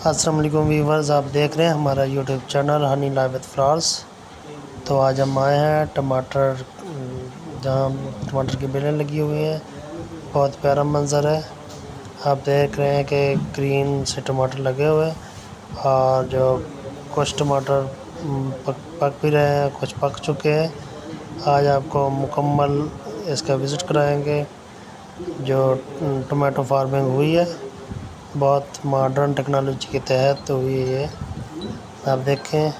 अस्सलाम वालेकुम व्यूवर्स, आप देख रहे हैं हमारा YouTube channel Honey live with flowers. तो आज हम आए हैं टमाटर, जहाँ टमाटर की बेलें लगी हुई हैं। बहुत प्यारा मंज़र है। आप देख रहे हैं कि ग्रीन से टमाटर लगे हुए हैं और जो कुछ टमाटर पक भी रहे हैं, कुछ पक चुके हैं। आज आपको मुकम्मल इसका विज़िट कराएंगे जो टमाटो फार्मिंग हुई है, बहुत मॉडर्न टेक्नोलॉजी के तहत हुई है। आप देखें।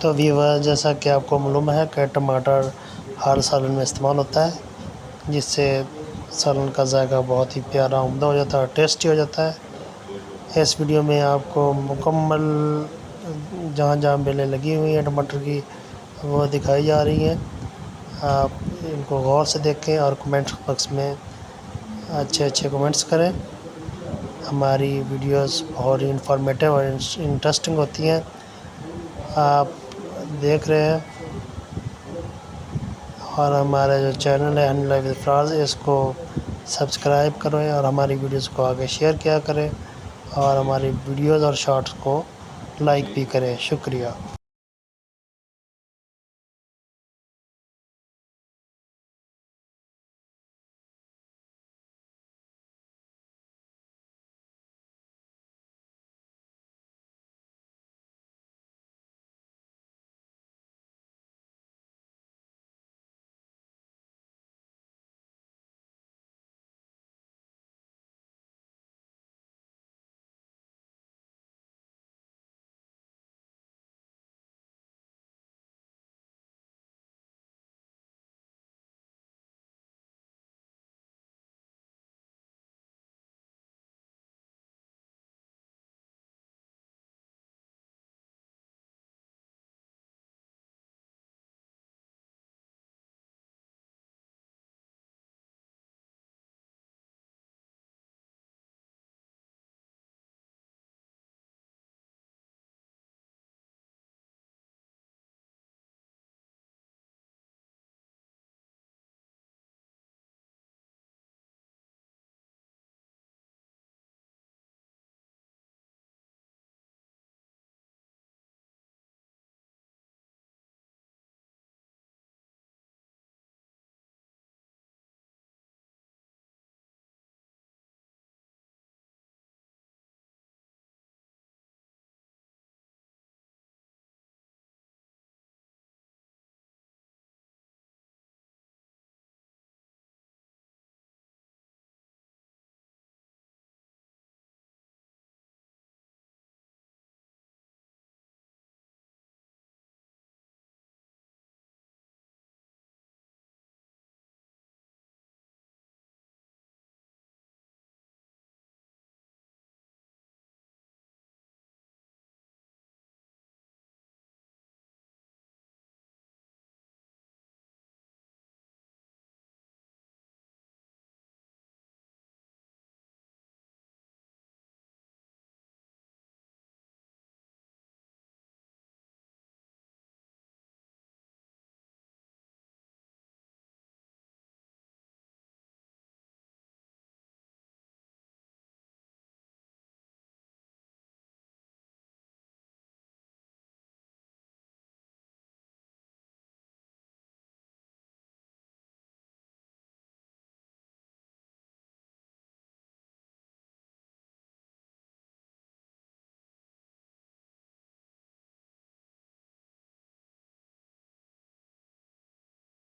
तो व्यूअर, जैसा कि आपको मालूम है कि टमाटर हर सालन में इस्तेमाल होता है, जिससे सालन का जायका बहुत ही प्यारा उम्दा हो जाता है, टेस्टी हो जाता है। इस वीडियो में आपको मुकम्मल जहाँ जहाँ बेलें लगी हुई हैं टमाटर की, वो दिखाई जा रही हैं। आप इनको गौर से देखें और कमेंट बॉक्स में अच्छे अच्छे कमेंट्स करें। हमारी वीडियोस बहुत ही इंफॉर्मेटिव और इंटरेस्टिंग होती हैं। आप देख रहे हैं, और हमारा जो चैनल है हनी लाइव विद फ्लावर्स, इसको सब्सक्राइब करें और हमारी वीडियोस को आगे शेयर किया करें और हमारी वीडियोस और शॉर्ट्स को लाइक भी करें। शुक्रिया।